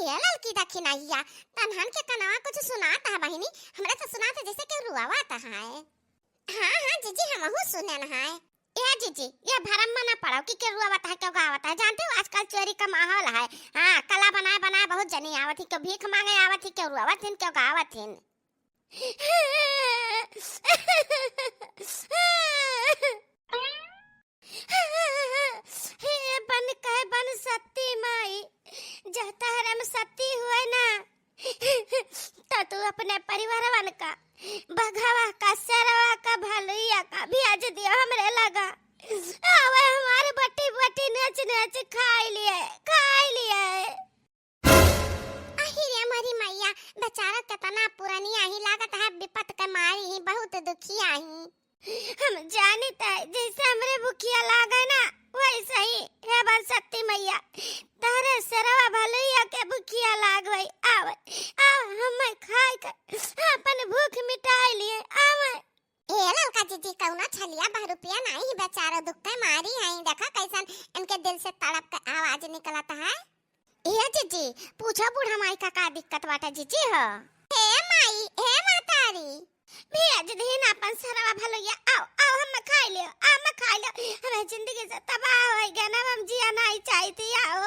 ये लड़की देखी नैया तनहन के कनवा कुछ सुनाता है बहिनी। हमरा तो सुनाता जैसे कि रुआवाता है। हाँ जीजी हमहू सुने न है। ये जीजी ये भरम में ना पड़ो कि के रुआवाता है क्यों गावता है। जानते हो आजकल चोरी का माहौल है। हाँ कला बनाए बनाए बहुत जनी आवत ही क्यों भीख मांगे आवत ही क्यों रुआवत हिन क्यों गावत हिन। हे बन कहे बन सत्ती माई जहता हरम सत्ती हुए ना तो तू अपने परिवारवन का बघवा का सरवा का भलुइया का भी आज दिया हमरे लगा। आवे हमारे बट्टी बट्टी नच नच खाई लिए। अहिरे हमारी मैया बेचारा कितना पुरानी आही लागत है विपत के मारी ही बहुत दुखी आही। हम जानते हैं जैसे हमरे भूखिया लागे ना वैसे ही है बन सत्ती मैया तारे सरवा भलैया के भूखिया लाग गई। आवे हम खाए कर अपन भूख मिटाई लिए। आवे ए लड़का जीजी कौना छलिया 10 रुपया नहीं बेचारा दुख के मारी आई। देखा कैसन इनके दिल से तड़प के आवाज निकलता है। ए जीजी पूछो बूढ़ा माई का दिक्कत बाटा जीजी हो। हे माई हे मातारी भेज दिन अपन सरवा भलैया आओ हम खाई लियो हम खाई लियो। हमें जिंदगी से तबाह हो गया ना हम जिया नहीं चाहती। आओ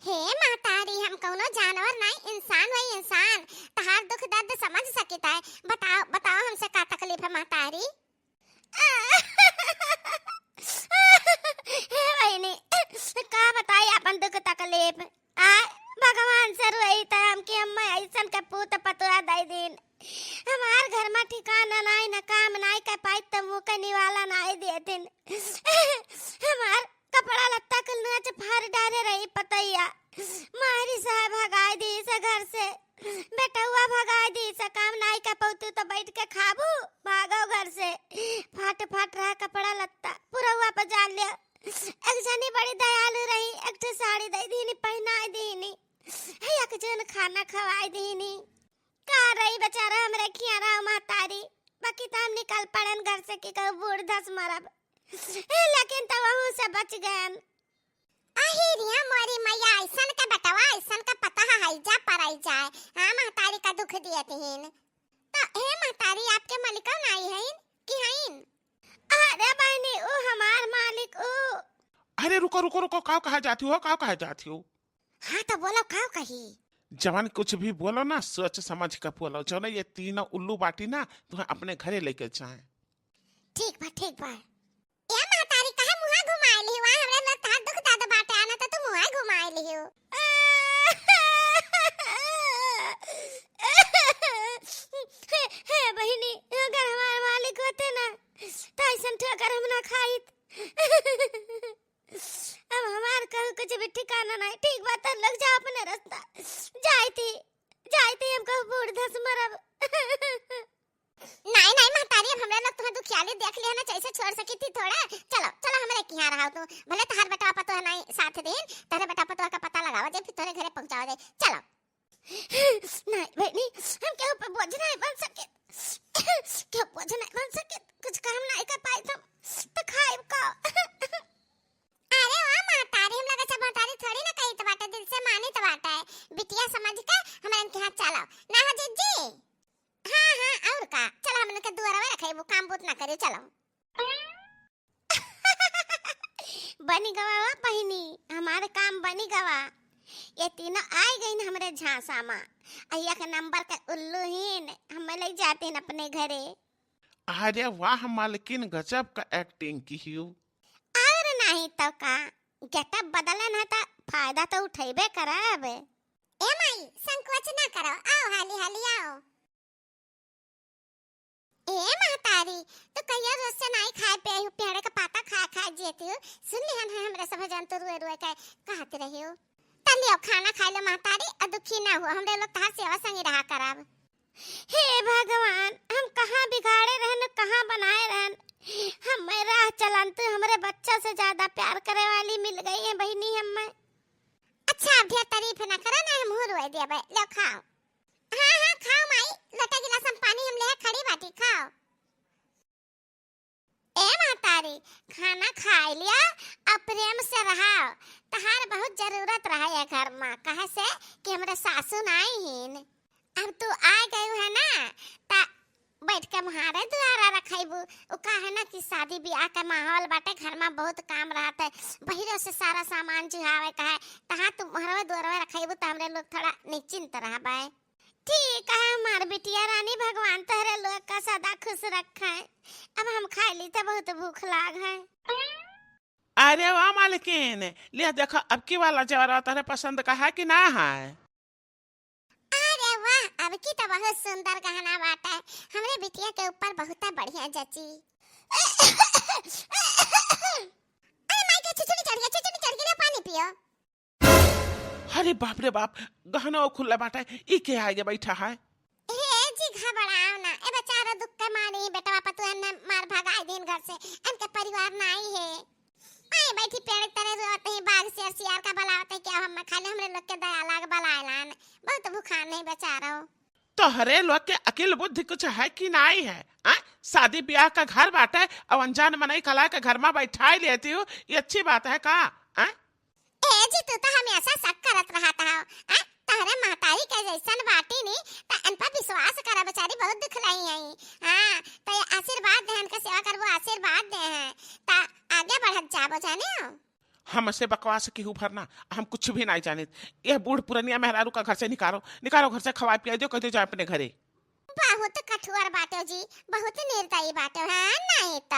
हे मातारी हम कौनो जानवर नहीं इंसान वही इंसान तहार दुख दर्द समझ सकता है। बताओ हमसे का तकलीफ है मातारी। हे बहनी का बताई अपन दुख तकलीफ। भगवान से रोई त हमके अम्मा ऐसन के पूत पतुआ दई दिन। हमार घर में ठिकाना नहीं न काम नहीं के पाई त मुंह के निवाला नहीं देतिन। हमार कपड़ा लत्ता के नाच फाड़ डाले रही पतैया मारी साहब भगाई दी से घर से बेटा हुआ भगाई दी से काम नहीं के पौतू तो बैठ के खाबू भागो घर से। फाट रहा कपड़ा लत्ता पूरा हुआ पर जान लिया। एक जनी बड़ी दयालु रही एक तो साड़ी दे दीनी पहनाई दीनी एक जन खाना खवाई दीनी का रही बेचारा हमरे खिया रहा मातारी। बाकी तो हम निकल पड़न घर से कि कहू बूढ़ धस मरब लेकिन तो वहू से बच गए। अहिरिया मोरी मैया ऐसन का बतावा ऐसन का पता है जा पराई जाए। हां मातारी का दुख दिए तिहिन तो हे मातारी आपके मालिक नहीं है कि हईन। अरे बहनी ओ हमार मालिक ओ। अरे रुको काव कहा जाती हो हाँ तो बोलो काव कही। जवान कुछ भी बोलो ना सोच समझ कर बोलो जो ना ये तीनों उल्लू बाटी ना तुम्हें अपने घरे लेके जाए। ठीक बा ये मातारी कहे मुहा घुमाई ली वहां हमरे न तार दुख दादा बाटे आना तो तुम मुहा घुमाई ली हो। हे बहिनी अगर हमारे मालिक होते ना तो ऐसा ठोकर हम ना खाइत। अब हमार कहू कुछ भी ठिकाना नहीं। ठीक बात लग जा अपने रास्ता जाईती हम कहू बूढ़ धस मरब। नहीं मातारी अब हमरा लोग तुम्हें दुखियाली देख लिया ना कैसे छोड़ सकी थी थोड़ा। चलो हमरे के यहाँ रहो तू भले तहार बेटा पतो नहीं साथ दिन तेरे बेटा पतो का पता लगाओ जे फिर तोरे घरे पहुंचाओ जे। चलो नहीं बहनी हम क्यों पे बोझ नहीं बन सके कुछ काम नहीं कर पाए तो खाइब को। अरे वाह मातारी हम लगा सब मातारी थोड़ी ना कही तो बाटे दिल से मानी तो बाटा है बिटिया समझ के हमरा इनके हाथ चलाओ ना हो जीजी। हाँ और का चलो हमने के दुआरा में रखे वो काम बुत ना करे। चलो बनी गवा बहिनी हमारे काम बनी गवा। ये तीनों आई गई न हमरे झांसा में अय्या के नंबर के उल्लू हीन हम ले जाते हैं अपने घरे। अरे वाह मालकिन गजब का एक्टिंग की हो। और नहीं तो का गेटअप बदलन है तो फायदा तो उठेबे करब। ए माई संकोच ना करो आओ हाली आओ। ए महतारी तो कहिया रोज से नहीं खाए पे पेड़ का पाता खा जेती हो। सुन लिहन है हमरे सब जन तो रुए के कहते रही हो तलियो खाना खाए लो महतारी और दुखी ना हो हमरे लोग तहार सेवा संगे रहा करब। हे भगवान हम कहां बिगाड़े रहन कहां बनाए रहन। हम राह चलन तो हमरे बच्चा से ज्यादा प्यार करे वाली मिल गई है बहनी हम। अच्छा अब तारीफ ना करा ना हम हो रुए देबे लो खाओ। हाँ खाओ माई लोटा गिलास पानी हम ले खड़ी बाटी खाओ। ए माता महतारी खाना खा लिया और प्रेम से रहा। तहार बहुत जरूरत रहा है घर में, कहे से कि हमरे सासू नाई हिन। अब तू आ गई है ना, ता बैठ के मुहारे दुआरा रखेबू। उ कहे ना कि शादी ब्याह का माहौल बाटे, घर में बहुत काम रहता है, बहिरों से सारा सामान जुहावे का है। तहां तू मुहरवे दुआरवे रखेबू तो हमरे लोग थोड़ा निश्चिंत रहबे। ठीक है हमार बिटिया रानी, भगवान तहरे लोग का सदा खुश रखे। अब हम खा ली तो बहुत भूख लाग है। अरे वाह मालकिन, ले देखो अब की वाला जवारा तारे पसंद का है कि ना है? अरे वाह, अब की तो बहुत सुंदर गहना बाटा है, हमरे बिटिया के ऊपर बहुत बढ़िया जची। अरे माई के छिछुनी चढ़ गया, पानी पियो। अरे बाप रे बाप, गहना खुला बाटा है, ई के आगे बैठा है? हे जी घबराओ ना, ए बेचारा दुख के मारी बेटा बापा तू एने मार भगाई दिन घर से, इनके परिवार नहीं है। आई बैठी पेड़ तरह रोते हैं, बाग से सियार का बलावते हैं, क्या हम खाली हमरे लोग के दया लाग बलाएलान, बहुत भूखान नहीं बेचारा। तो हरे लोग के अकेल बुद्धि कुछ है कि नहीं है? शादी ब्याह का घर बाटा है और अनजान मनई कला के घर में बैठा ही लेती हूँ, ये अच्छी बात है का? ए जी तू तो हमेशा शक करत रहता है, तहरे महतारी के जैसन बाटी नहीं त अन पर विश्वास करा, बेचारी बहुत दुख लाई आई। हां तो ये आशीर्वाद दे, इनका सेवा करबो, आशीर्वाद दे है त आगे बढ़त जाबो, जाने हो। हमसे बकवास की भरना, हम कुछ भी नहीं जाने। ये बूढ़ पुरनिया मेहरारू का घर से निकालो घर से, खवा पिया दो, कहते जाओ अपने घरे। बहुत कठोर बाटो जी, बहुत निर्दयी बाटो है। नहीं तो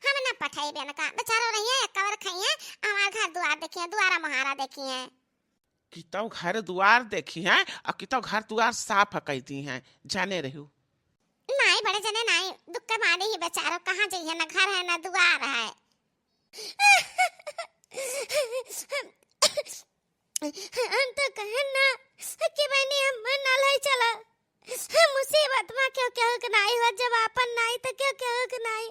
हम न पठाई बेन का बेचारो रहिए, कवर खइए, हमार घर दुआर देखिए, दुआरा महारा देखिए। कितो घर दुआर देखी हैं और कितो घर दुआर साफ कहती हैं, जाने रहू। नहीं बड़े जने नहीं, दुख के मारे ही बेचारो कहाँ जाइए, ना घर है ना दुआर है। हम तो कहना कि बनी हम ना लाई चला, मुसीबत में क्यों क्यों के नहीं हो, जब अपन नहीं तो क्यों क्यों के नहीं।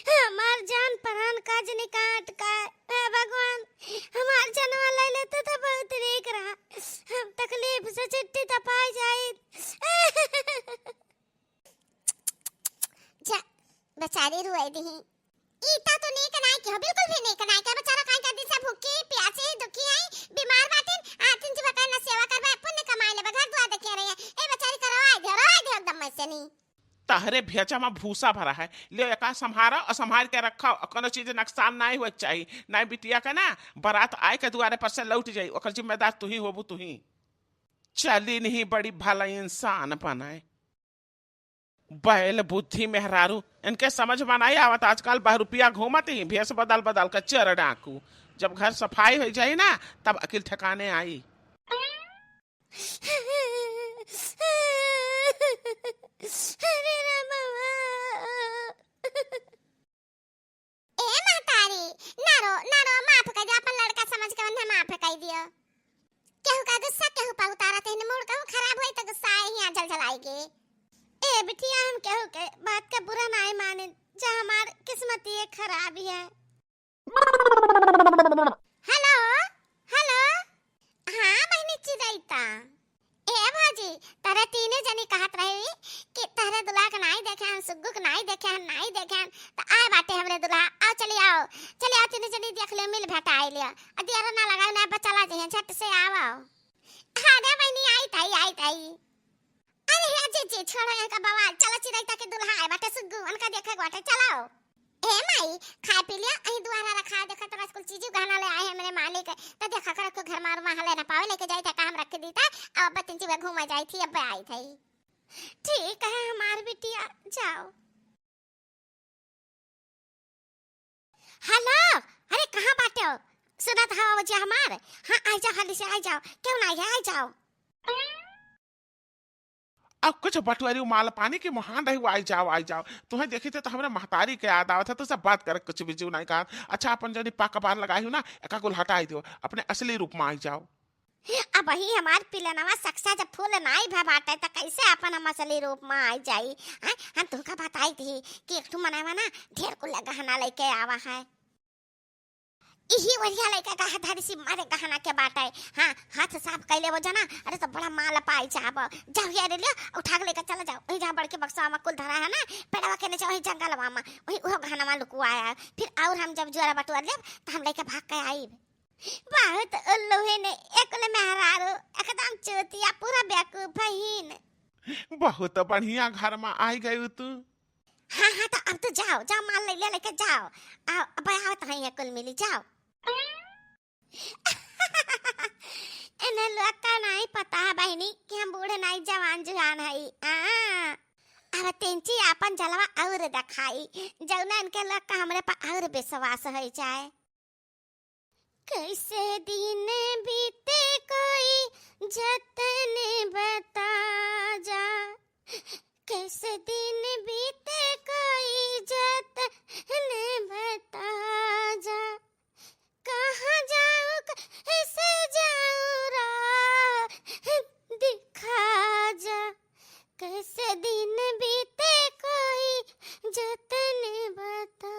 हमार जान प्राण काज निकाट का है भगवान, हमार जनवा ले लेते तो बहुत ठीक रहा, हम तकलीफ से चिट्ठी तपाई जाए। जा बेचारी रुई दी, इता तो नहीं कनाई के, बिल्कुल भी नहीं कनाई के। बेचारा काई का दिन से भूखी प्यासी दुखी है, बीमार बाटिन, आतिन जी बता ना सेवा करबे, पुण्य कमाई ले, घर दुआ देखे रही है। ए बेचारी करवाई दे एकदम से नहीं। तहरे भेजा में भूसा भरा है, ले एका संभारो और संभाल के रखो, कोनो चीज नुकसान नहीं हुए चाहिए। नहीं बिटिया का ना बारात आए के दुआरे पर से लौट जाई, ओकर जिम्मेदार तू ही होबू, तू ही। चली नहीं बड़ी भला इंसान बनाए, बैल बुद्धि मेहरारू, इनके समझ में नहीं आवत। आजकल बहरूपिया घूमत ही भेष बदल बदल कर चर डाकू, जब घर सफाई हो जाए ना तब अकिल ठिकाने आई। अरे रामा, ए महतारी नारो माफ कर दे, अपन लड़का समझ के उन्हें माफ कर दियो। केहू का गुस्सा केहू पर उतारत है, मूड कहूं खराब होई तो गुस्सा ही आ जल ए बिटिया, हम केहू के बात का बुरा नहीं माने, जा हमार किस्मत ये खराब है। हेलो हेलो, हां बहनी चिरैता। ए भाजी तारे तीने जनी कहत रही कि तारे दुल्हा के नहीं देखे, हम सुग्गू के नहीं देखे, हम नहीं देखे, तो आए बाटे हमरे दुल्हा। आओ चली आओ तीने जनी देख ले, मिल भेटाई लिया, अदियारा ना लगाओ ना बचला जे झट से आओ। हां रे बहनी, आई ताई। अरे हे जी छोड़ो इनका बवाल, चलो चिरैता के दुल्हा आए बाटे सुग्गू, उनका देखे बाटे, चलो। ए माई खा पी लिया, अही दुआरा रखा, देखा तोरा स्कूल चीज गहना ले आए हैं मेरे मालिक, तो देखा कर को घर मार में ले ना पावे, लेके जाई था काम रख दी था, अब बतिन जी घूम जाई थी, अब आई थी। ठीक है हमार बिटिया, जाओ। हेलो, अरे कहां बाटे हो, सुनत हवा वजह हमार? हां आ जाओ, हाली से आ जाओ, क्यों ना आ जाओ। अब कुछ बटवारी माल पानी के मुहान रही, आई जाओ। तुम्हें देखी थे तो हमारे महतारी के याद आवत है, तो सब बात कर कुछ भी जीव नहीं कहा। अच्छा अपन जनी पाका बार लगाई हूँ ना, एका कुल हटाई दो, अपने असली रूप में आई जाओ। अब ही हमार पिलनवा सक्सा जब फूल नाई भा बाटे त कैसे अपन हम असली रूप में आई जाई। हम तुमका बताई थी कि एक ठू मनावा ना ढेर कुल गहना लेके आवा है। इही वरिया लइका का हथारी सी मारे गहना के बाटे। हां हाथ साफ कैले वो जना। अरे तो बड़ा माल पाई चाहब जाओ यार ले उठा के लेकर चला जाओ। वही जहां बड़के बक्सा में कुल धरा है ना पेड़वा के नीचे वही जंगल में वही वो गहना में लुकुआया। फिर और हम जब जोरा बटुआ लेब तो हम लेके भाग के आईब। बहुत उल्लू है ने एकले मेहरारू एकदम चोतिया पूरा बेवकूफ बहिन। बहुत बढ़िया घर में आई गई तू। हाँ हाँ तो अब तो जाओ जाओ माल ले लेके जाओ। आओ अब आओ तो यहाँ कुल मिली जाओ। इन्हें लोग का नहीं पता है बहनी कि हम बूढ़े नहीं जवान जुआन है। अब तेंची अपन जलवा और दिखाई जौना इनके लोग का हमरे पर और विश्वास है चाहे। कैसे दिन बीते कोई जतन बता जा। कैसे दिन बीते कोई जतन बता जा। कहाँ जाऊँ कैसे जाऊँ राह दिखा जा। कैसे दिन बीते कोई जतन बता।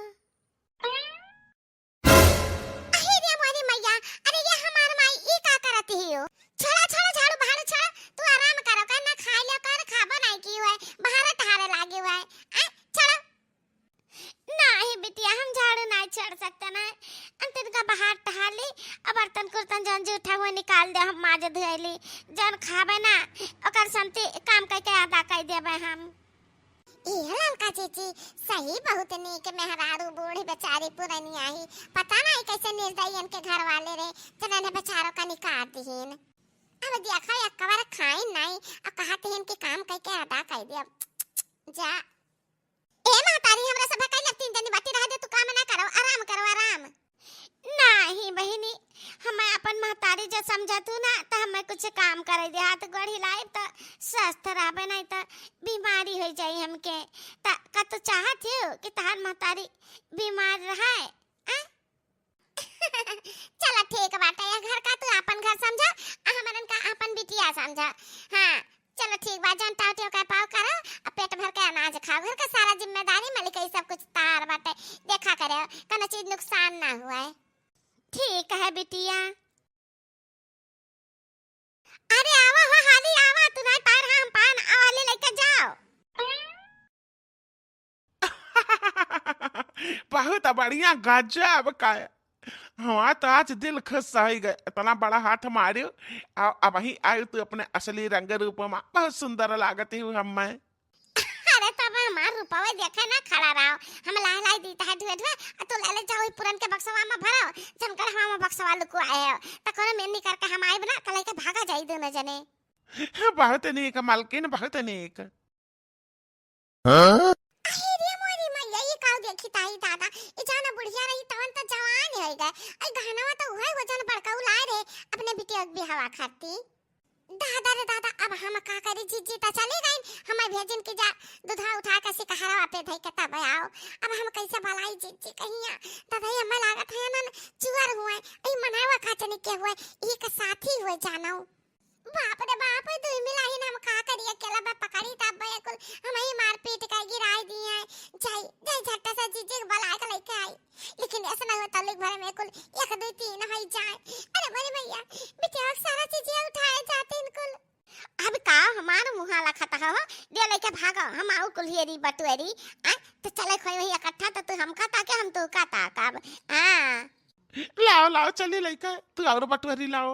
अरे मोरी मैया अरे ये हमार माई ई का करती हो। छोड़ा छोड़ा झाड़ू बाहर छोड़ा तू आराम करो कर ना खाई ले कर खाबो नहीं की हुआ बाहर टहारे लागे हुआ है। छोड़ो नहीं बिटिया हम झाड़ू नहीं छोड़ सकते ना। अंतर का बाहर टहाली अब बर्तन कुर्तन जन जूठा हुआ निकाल दे हम माजे धोइली जन खाबे ना ओकर संति काम करके अदा कर देबे हम। ये ललका चीची सही बहुत नीक मेहरारू बूढ़ी बेचारी पुरानी आई पता नहीं कैसे निर्दयन के घर वाले रे जने बेचारों का निकाल दीन। अब देखा एक बार खाई नहीं और कहते हैं कि काम करके अदा कर दे। जा ए मातारी हमरा सब कई लगती दिन बाटी रह दे तू काम ना करो आराम करो आराम। नहीं बहिनी हम अपन महतारी जो समझतू ना तो हमें कुछ काम करे दे हाथ गोड़ हिलाए तो स्वस्थ रहबे नहीं तो बीमारी हो जाई हमके। त का तो चाहत हो कि तहार महतारी बीमार रहे। चलो ठीक बाटे ये घर का तू अपन घर समझा हमरन का अपन बिटिया समझा। हां चलो ठीक बा जन टाउटियो का पाव करो और पेट भर के अनाज खाओ। घर का सारा जिम्मेदारी मालिक ही सब कुछ तार बाटे देखा करे कनो चीज नुकसान ना हुआ है। ठीक है बिटिया। अरे आवा हो हाली आवा तू नहीं पार हम पान आवाले लेके जाओ। बहुत बढ़िया गजब का है। हमारा तो आज दिल खुश हो गए इतना बड़ा हाथ मारियो अब ही आयु तू अपने असली रंग रूप में बहुत सुंदर लागती हूँ हम मैं। अरे तब हमार रूपवा देखे ना खड़ा रहो हम ला ला दीता है धुए धुए तो ले ले जाओ पुरन के बक्सवा में भरो जनकर हम बक्सवा लुको आए हो त कोनो मेनी करके हम आए बना कल के भागा जाई दोनों जने। बहुत नीक मालकिन बहुत नीक। अरे मोरी मैया ये काऊ देखी ताई दादा ई जाना बुढ़िया रही तवन तो जवान हो गए आई गहनवा तो हुए वजन बड़का उलाए रे अपने बिटिया भी हवा खाती। दादा रे दादा अब हम का करी जीजी ता चले गई हमार भेजन के जा दूधा उठा के से कहरा पे धई के तब आओ। अब हम कैसे भलाई जीजी कहिया दादा ये हमें लागत है ना चुअर हुए ई मनावा खाचने के हुए एक साथी हुए जानो। बाप रे बाप दू मिलाई हम का करी अकेला बा पकड़ी तब कुल हम ही मार पीट के गिराई दिए जाई जाई झट्टा से जीजी के बला के लेके आई। लेकिन ऐसा ना होता लिख भर में कुल 1 2 3 हई जाए। अरे मेरे भैया बिटिया सारा चीजें उठाए जाते इनकुल। अब का हमार मुहा लखता हो दे लेके भागो हम आउ कुल्हियरी बटुएरी आ तो चले खोई वही इकट्ठा तो तू हम का के हम तू का तब। हां लाओ लाओ चली लेके तू और बटुअरी लाओ।